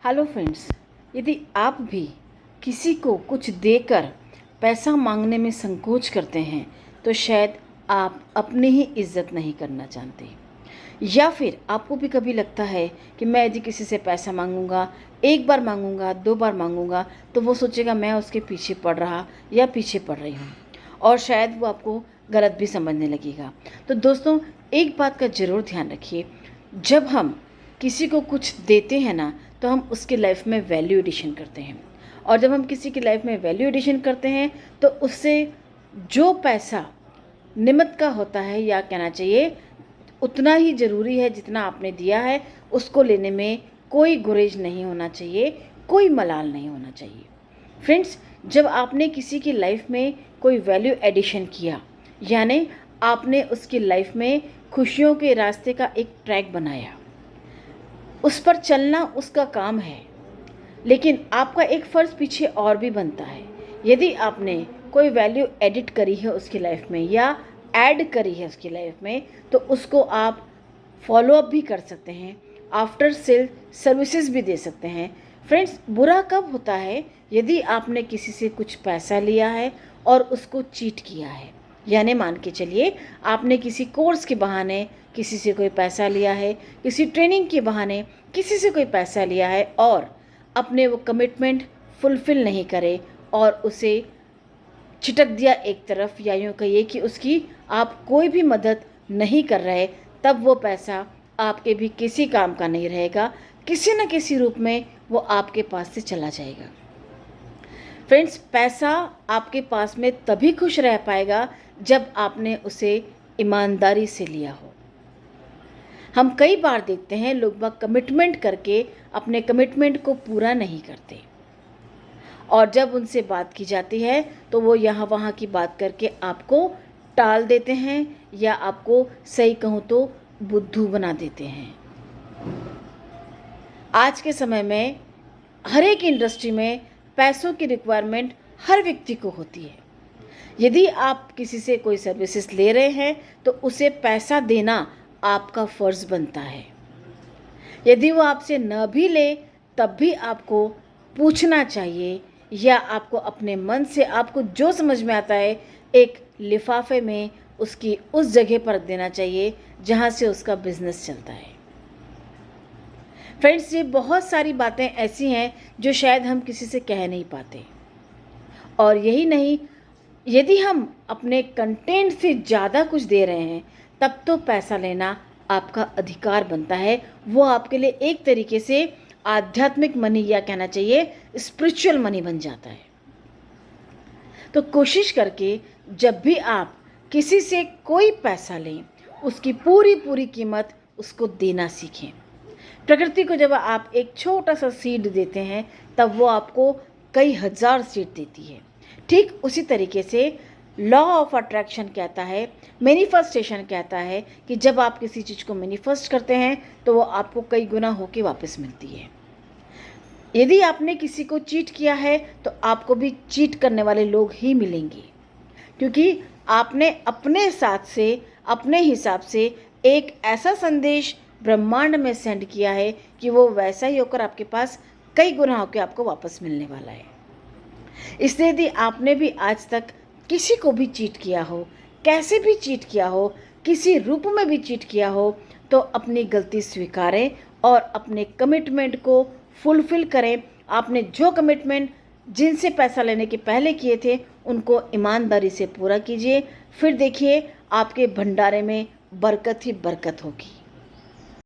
Hello friends, यदि आप भी किसी को कुछ देकर पैसा मांगने में संकोच करते हैं तो शायद आप अपनी ही इज्जत नहीं करना जानते, या फिर आपको भी कभी लगता है कि मैं यदि किसी से पैसा मांगूंगा, एक बार मांगूंगा, दो बार मांगूंगा तो वो सोचेगा मैं उसके पीछे पड़ रहा या पीछे पड़ रही हूँ, और शायद वो आपको गलत भी समझने लगेगा। तो दोस्तों, एक बात का ज़रूर ध्यान रखिए, जब हम किसी को कुछ देते हैं ना, तो हम उसकी लाइफ में वैल्यू एडिशन करते हैं, और जब हम किसी की लाइफ में वैल्यू एडिशन करते हैं तो उससे जो पैसा निमित्त का होता है, या कहना चाहिए उतना ही ज़रूरी है जितना आपने दिया है, उसको लेने में कोई गुरेज नहीं होना चाहिए, कोई मलाल नहीं होना चाहिए। फ्रेंड्स, जब आपने किसी की लाइफ में कोई वैल्यू एडिशन किया, यानी आपने उसकी लाइफ में खुशियों के रास्ते का एक ट्रैक बनाया, उस पर चलना उसका काम है, लेकिन आपका एक फ़र्ज़ पीछे और भी बनता है। यदि आपने कोई वैल्यू एडिट करी है उसकी लाइफ में या ऐड करी है उसकी लाइफ में, तो उसको आप फॉलो अप भी कर सकते हैं, आफ्टर सेल सर्विसेज भी दे सकते हैं। फ्रेंड्स, बुरा कब होता है? यदि आपने किसी से कुछ पैसा लिया है और उसको चीट किया है, यानी मान के चलिए आपने किसी कोर्स के बहाने किसी से कोई पैसा लिया है, किसी ट्रेनिंग के बहाने किसी से कोई पैसा लिया है और अपने वो कमिटमेंट फुलफ़िल नहीं करे और उसे चिटक दिया एक तरफ, या यूँ कहिए कि उसकी आप कोई भी मदद नहीं कर रहे, तब वो पैसा आपके भी किसी काम का नहीं रहेगा, किसी न किसी रूप में वो आपके पास से चला जाएगा। फ्रेंड्स, पैसा आपके पास में तभी खुश रह पाएगा जब आपने उसे ईमानदारी से लिया हो। हम कई बार देखते हैं लोग बाग कमिटमेंट करके अपने कमिटमेंट को पूरा नहीं करते, और जब उनसे बात की जाती है तो वो यहाँ वहाँ की बात करके आपको टाल देते हैं, या आपको सही कहूँ तो बुद्धू बना देते हैं। आज के समय में हर एक इंडस्ट्री में पैसों की रिक्वायरमेंट हर व्यक्ति को होती है। यदि आप किसी से कोई सर्विसेज ले रहे हैं तो उसे पैसा देना आपका फ़र्ज़ बनता है। यदि वो आपसे न भी ले तब भी आपको पूछना चाहिए, या आपको अपने मन से आपको जो समझ में आता है एक लिफाफे में उसकी उस जगह पर रख देना चाहिए जहाँ से उसका बिजनेस चलता है। फ्रेंड्स, ये बहुत सारी बातें ऐसी हैं जो शायद हम किसी से कह नहीं पाते, और यही नहीं, यदि हम अपने कंटेंट से ज़्यादा कुछ दे रहे हैं तब तो पैसा लेना आपका अधिकार बनता है। वो आपके लिए एक तरीके से आध्यात्मिक मनी, या कहना चाहिए स्पिरिचुअल मनी बन जाता है। तो कोशिश करके जब भी आप किसी से कोई पैसा लें, उसकी पूरी कीमत उसको देना सीखें। प्रकृति को जब आप एक छोटा सा सीड देते हैं तब वो आपको कई हज़ार सीड देती है। ठीक उसी तरीके से लॉ ऑफ अट्रैक्शन कहता है, मैनिफेस्टेशन कहता है कि जब आप किसी चीज़ को मैनिफेस्ट करते हैं तो वो आपको कई गुना होके वापस मिलती है। यदि आपने किसी को चीट किया है तो आपको भी चीट करने वाले लोग ही मिलेंगे, क्योंकि आपने अपने साथ से, अपने हिसाब से एक ऐसा संदेश ब्रह्मांड में सेंड किया है कि वो वैसा ही होकर आपके पास कई गुना होकर आपको वापस मिलने वाला है। इसलिए यदि आपने भी आज तक किसी को भी चीट किया हो, कैसे भी चीट किया हो, किसी रूप में भी चीट किया हो, तो अपनी गलती स्वीकारें और अपने कमिटमेंट को फुलफ़िल करें। आपने जो कमिटमेंट जिनसे पैसा लेने के पहले किए थे उनको ईमानदारी से पूरा कीजिए, फिर देखिए आपके भंडारे में बरकत ही बरकत होगी।